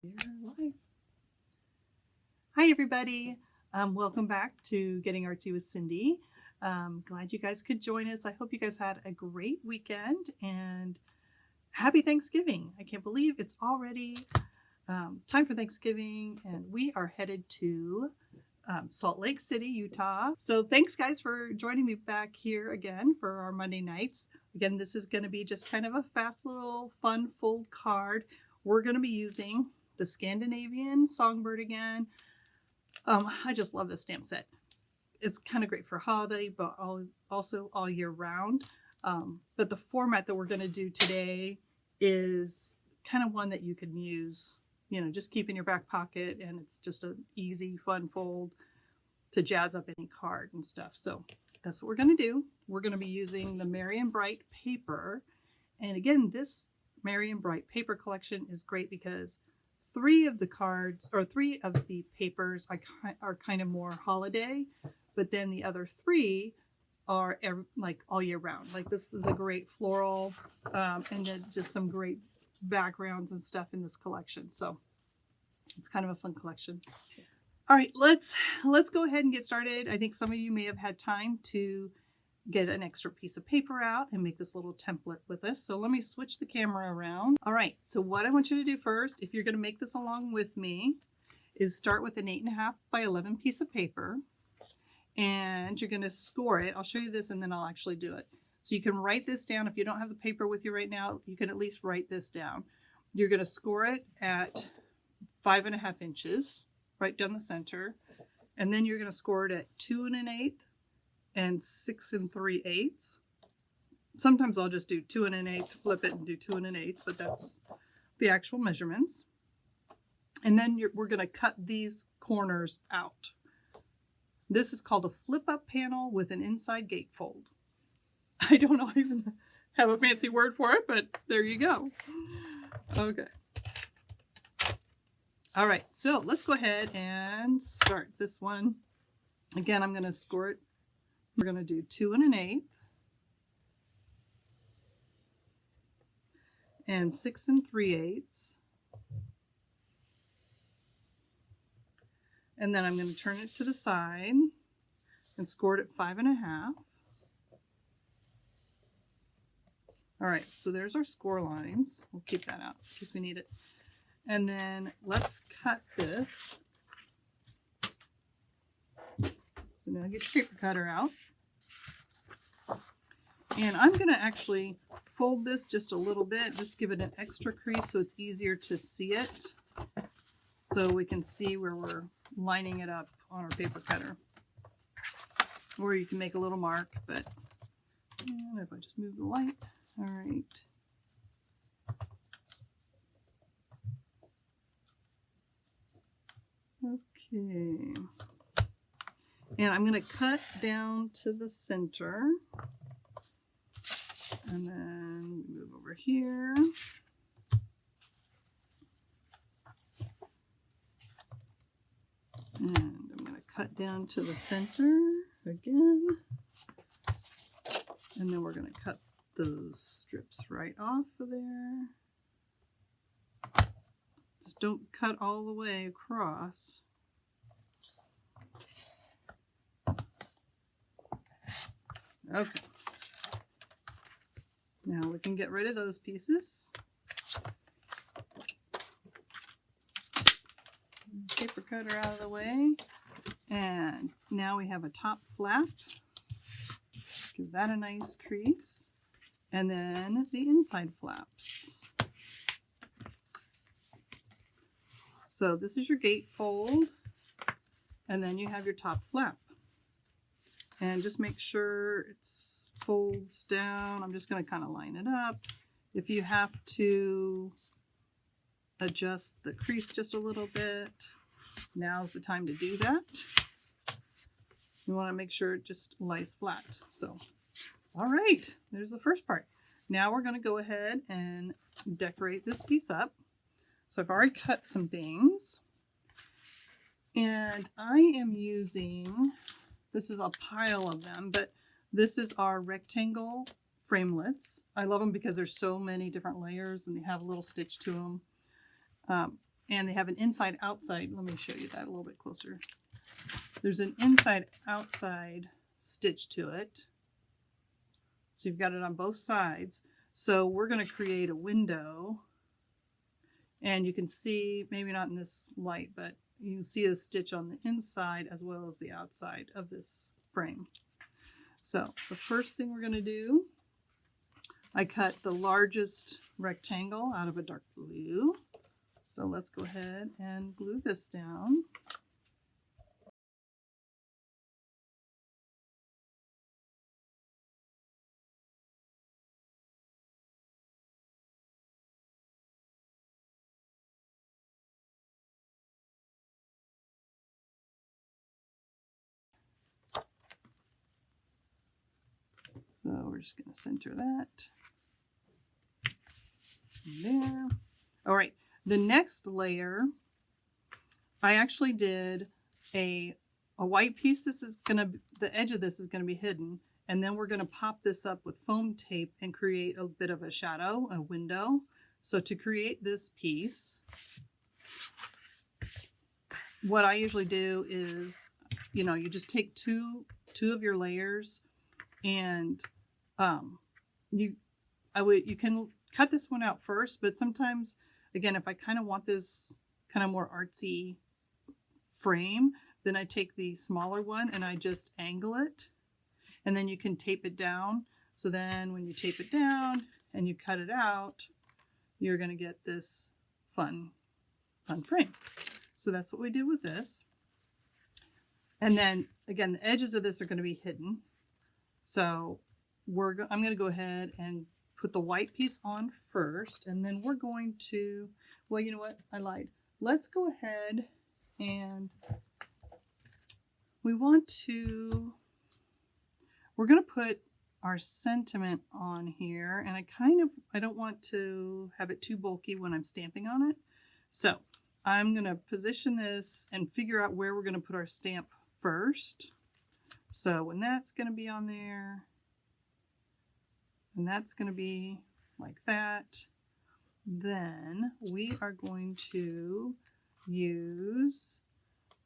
Live. Hi everybody, welcome back to Getting Artsy with Cindy. Glad you guys could join us. I hope you guys had a great weekend and happy Thanksgiving. I can't believe it's already time for Thanksgiving and we are headed to Salt Lake City, Utah. So thanks guys for joining me back here again for our Monday nights. Again, this is going to be just kind of a fast little fun fold card. We're going to be using the Scandinavian Songbird again. I just love this stamp set. It's kind of great for holiday, but also all year round. But the format that we're going to do today is kind of one that you can use, you know, just keep in your back pocket, and it's just an easy, fun fold to jazz up any card and stuff. So that's what we're going to do. We're going to be using the Merry and Bright paper. And again, this Merry and Bright paper collection is great because three of the papers are kind of more holiday, but then the other three are like all year round. Like this is a great floral and then just some great backgrounds and stuff in this collection. So it's kind of a fun collection. All right, let's go ahead and get started. I think some of you may have had time to get an extra piece of paper out and make this little template with this. So let me switch the camera around. All right, so what I want you to do first, if you're going to make this along with me, is start with an 8.5 by 11 piece of paper, and you're going to score it. I'll show you this and then I'll actually do it. So you can write this down. If you don't have the paper with you right now, you can at least write this down. You're going to score it at 5.5 inches right down the center, and then you're going to score it at 2 1/8 and 6 3/8. Sometimes I'll just do 2 1/8, flip it and do 2 1/8, but that's the actual measurements. And then we're going to cut these corners out. This is called a flip up panel with an inside gatefold. I don't always have a fancy word for it, but there you go. Okay. All right, so let's go ahead and start this one. Again, I'm going to score it. We're going to do 2 1/8 and 6 3/8. And then I'm going to turn it to the side and score it at 5.5. All right, so there's our score lines. We'll keep that out in case we need it. And then let's cut this. So now get your paper cutter out. And I'm going to actually fold this just a little bit, just give it an extra crease so it's easier to see it. So we can see where we're lining it up on our paper cutter. Or you can make a little mark, but and if I just move the light, all right. Okay. And I'm going to cut down to the center. And then move over here. And I'm going to cut down to the center again. And then we're going to cut those strips right off of there. Just don't cut all the way across. Okay. Now we can get rid of those pieces. Paper cutter out of the way. And now we have a top flap. Give that a nice crease. And then the inside flaps. So this is your gatefold. And then you have your top flap. And just make sure it folds down. I'm just going to kind of line it up. If you have to adjust the crease just a little bit, now's the time to do that. You want to make sure it just lies flat. So, all right, there's the first part. Now we're going to go ahead and decorate this piece up. So I've already cut some things. And I am using, this is a pile of them, but this is our rectangle framelits. I love them because there's so many different layers and they have a little stitch to them. and they have an inside outside. Let me show you that a little bit closer. There's an inside outside stitch to it. So you've got it on both sides. So we're going to create a window, and you can see, maybe not in this light, but you can see a stitch on the inside as well as the outside of this frame. So the first thing we're going to do, I cut the largest rectangle out of a dark blue. So let's go ahead and glue this down. So we're just going to center that there. All right, the next layer, I actually did a white piece. This is going to, the edge of this is going to be hidden. And then we're going to pop this up with foam tape and create a bit of a shadow, a window. So to create this piece, what I usually do is, you know, you just take two of your layers, and you can cut this one out first, but sometimes, again, if I kind of want this kind of more artsy frame, then I take the smaller one and I just angle it, and then you can tape it down. So then when you tape it down and you cut it out, you're going to get this fun frame. So that's what we did with this. And then again, the edges of this are going to be hidden. So I'm going to go ahead and put the white piece on first, and then we're going to, well, you know what? I lied. Let's go ahead and we're going to put our sentiment on here, and I don't want to have it too bulky when I'm stamping on it. So I'm going to position this and figure out where we're going to put our stamp first. So when that's going to be on there, and that's going to be like that, then we are going to use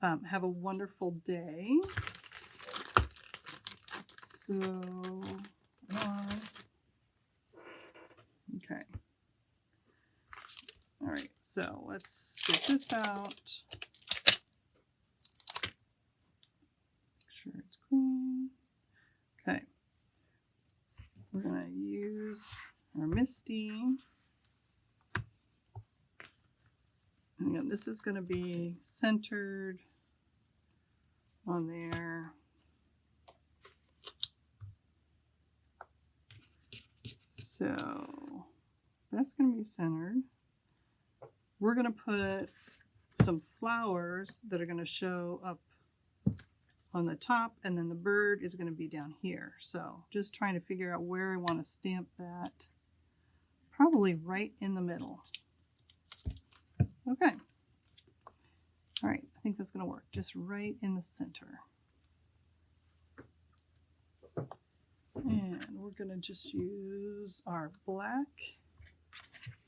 Have a Wonderful Day. So, okay. All right, so let's get this out. Make sure it's clean. Okay. We're going to use our Misty. And again, this is going to be centered on there. So that's going to be centered. We're going to put some flowers that are going to show up on the top, and then the bird is going to be down here. So just trying to figure out where I want to stamp that. Probably right in the middle. Okay. All right, I think that's going to work. Just right in the center. And we're going to just use our black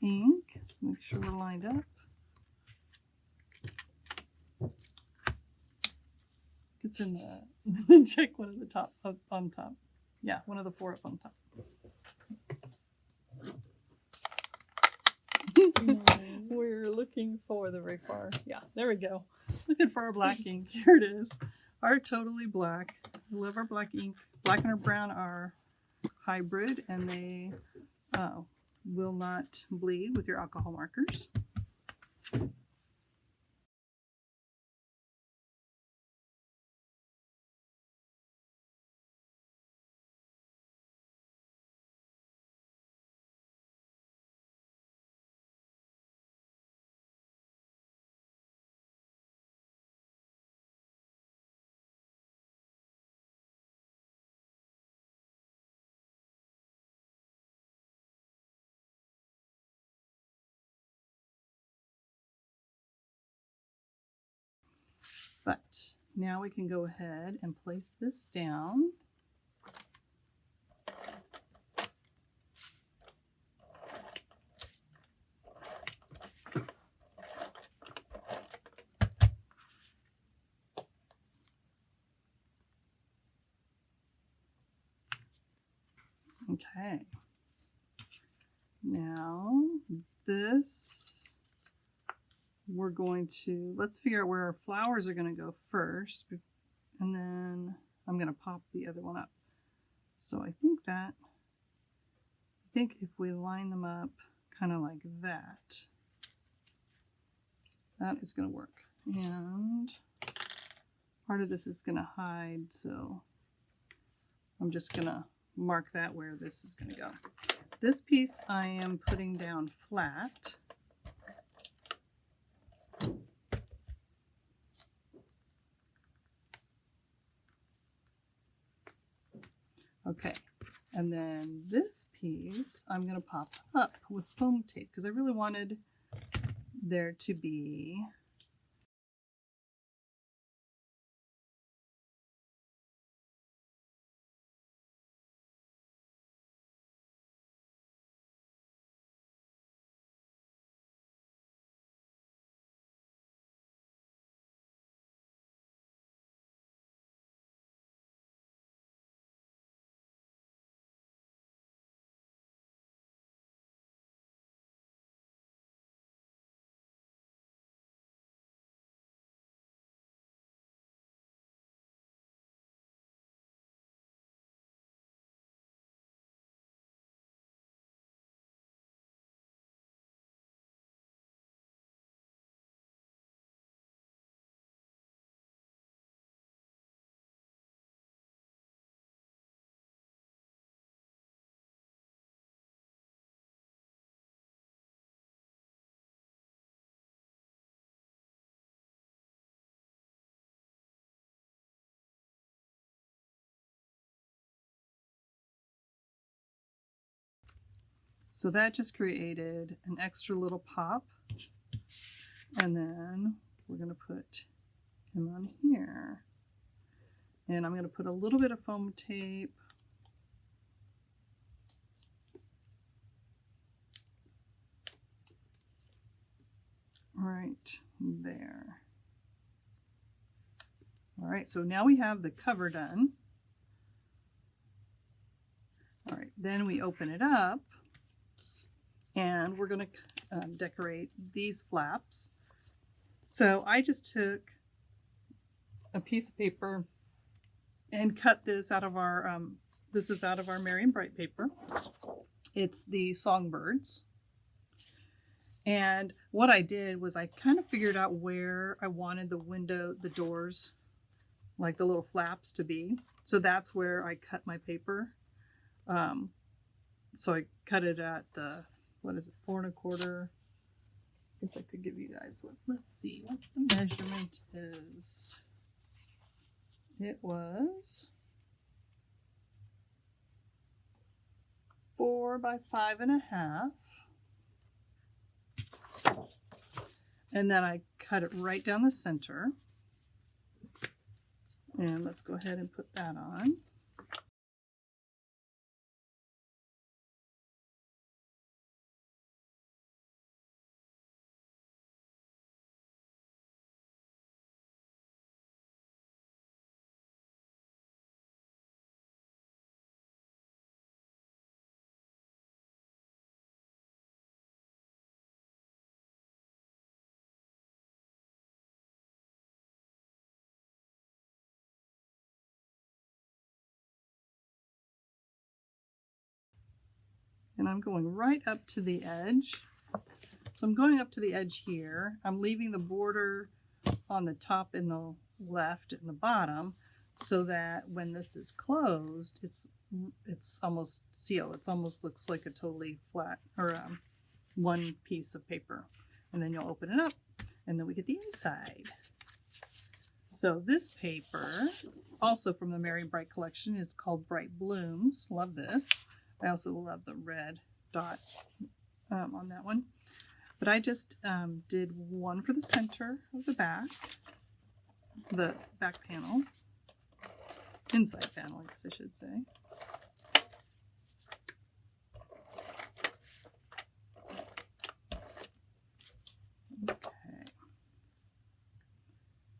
ink. Let's make sure we're lined up. It's in the, check one of the top, up on top. Yeah, one of the four up on top. We're looking for the very far. Yeah, there we go. Looking for our black ink. Here it is. Our totally black. I love our black ink. Black and our brown are hybrid, and they will not bleed with your alcohol markers. But now we can go ahead and place this down. Okay. Now this, we're going to, let's figure out where our flowers are going to go first. And then I'm going to pop the other one up. So I think if we line them up kind of like that, that is going to work. And part of this is going to hide, so I'm just going to mark that where this is going to go. This piece I am putting down flat. Okay, and then this piece I'm going to pop up with foam tape because I really wanted there to be so that just created an extra little pop. And then we're going to put him on here. And I'm going to put a little bit of foam tape right there. All right, so now we have the cover done. All right, then we open it up and we're going to decorate these flaps. So I just took a piece of paper and cut this out of our, this is out of our Merry and Bright paper. It's the Songbirds. And what I did was I kind of figured out where I wanted the window, the doors, like the little flaps to be. So that's where I cut my paper. So I cut it at the, what is it, 4 1/4. I guess I could give you guys what, let's see what the measurement is. It was 4 by 5 1/2. And then I cut it right down the center. And let's go ahead and put that on. And I'm going right up to the edge. So I'm going up to the edge here. I'm leaving the border on the top and the left and the bottom so that when this is closed, it's almost sealed. It almost looks like a totally flat or one piece of paper. And then you'll open it up and then we get the inside. So this paper, also from the Merry and Bright collection, is called Bright Blooms. Love this. I also love the red dot on that one. But I just did one for the center of the back panel, inside panel, I guess I should say. Okay.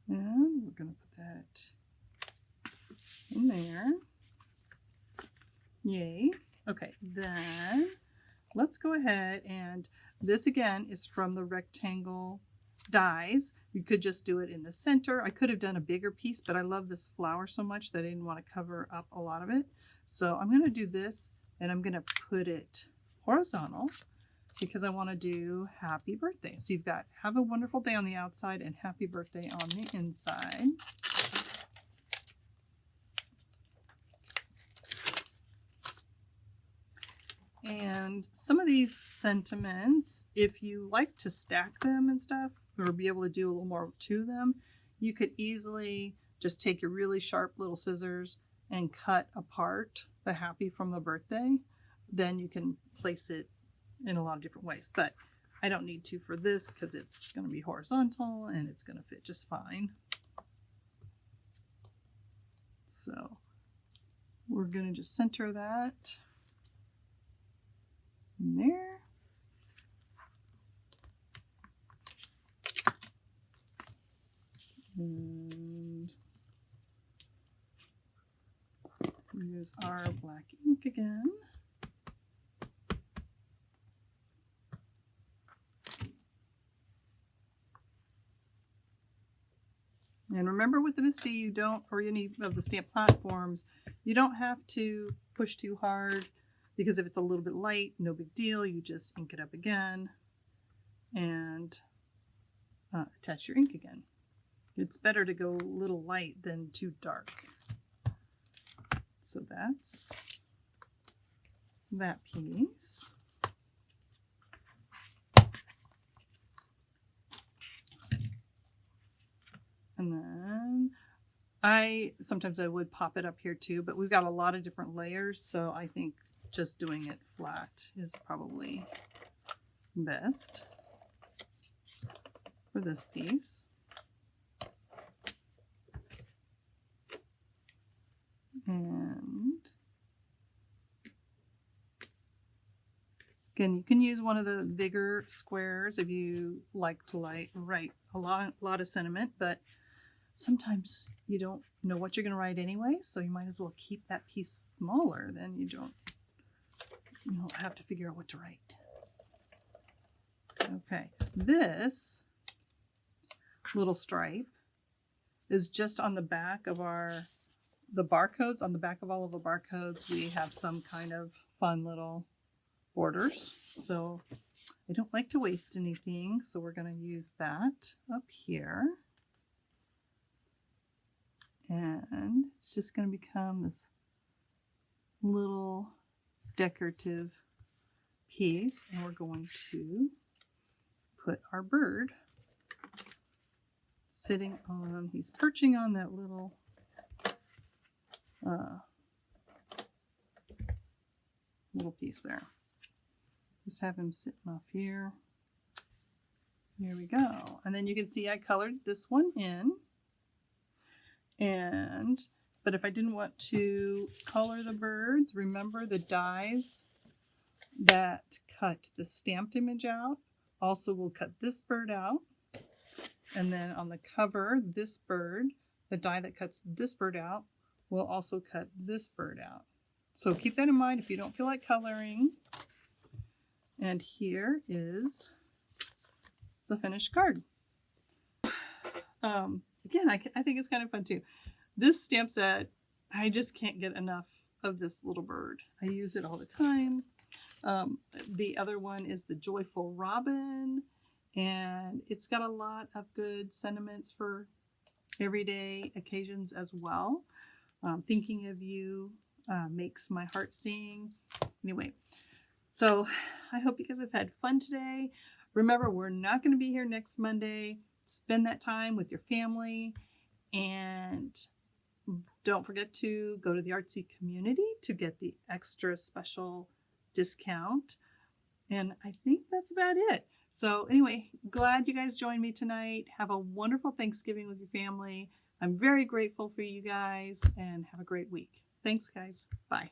And we're going to put that in there. Yay. Okay, then let's go ahead, and this again is from the rectangle dies. You could just do it in the center. I could have done a bigger piece, but I love this flower so much that I didn't want to cover up a lot of it. So I'm going to do this, and I'm going to put it horizontal because I want to do happy birthday. So you've got have a wonderful day on the outside and happy birthday on the inside. And some of these sentiments, if you like to stack them and stuff, or be able to do a little more to them, you could easily just take your really sharp little scissors and cut apart the happy from the birthday. Then you can place it in a lot of different ways. But I don't need to for this because it's going to be horizontal and it's going to fit just fine. So we're going to just center that in there. And use our black ink again. And remember with the Misty, you don't, or any of the stamp platforms, you don't have to push too hard, because if it's a little bit light, no big deal. You just ink it up again and attach your ink again. It's better to go a little light than too dark. So that's that piece. And then sometimes I would pop it up here too, but we've got a lot of different layers, so I think just doing it flat is probably best for this piece. And again, you can use one of the bigger squares if you like to write a lot of sentiment, but sometimes you don't know what you're going to write anyway, so you might as well keep that piece smaller. Then you don't have to figure out what to write. Okay, this little stripe is just on the back of the barcodes. On the back of all of the barcodes, we have some kind of fun little borders. So I don't like to waste anything, so we're going to use that up here. And it's just going to become this little decorative piece, and we're going to put our bird sitting on, he's perching on that little little piece there. Just have him sitting off here. Here we go. And then you can see I colored this one in. But if I didn't want to color the birds, remember the dies that cut the stamped image out also will cut this bird out. And then on the cover, this bird, the die that cuts this bird out, will also cut this bird out. So keep that in mind if you don't feel like coloring. And here is the finished card. Again, I think it's kind of fun too. This stamp set, I just can't get enough of this little bird. I use it all the time. The other one is the Joyful Robin, and it's got a lot of good sentiments for everyday occasions as well. Thinking of you makes my heart sing. Anyway, so I hope you guys have had fun today. Remember, we're not going to be here next Monday. Spend that time with your family, and don't forget to go to the Artsy community to get the extra special discount. And I think that's about it. So anyway, glad you guys joined me tonight. Have a wonderful Thanksgiving with your family. I'm very grateful for you guys, and have a great week. Thanks, guys. Bye.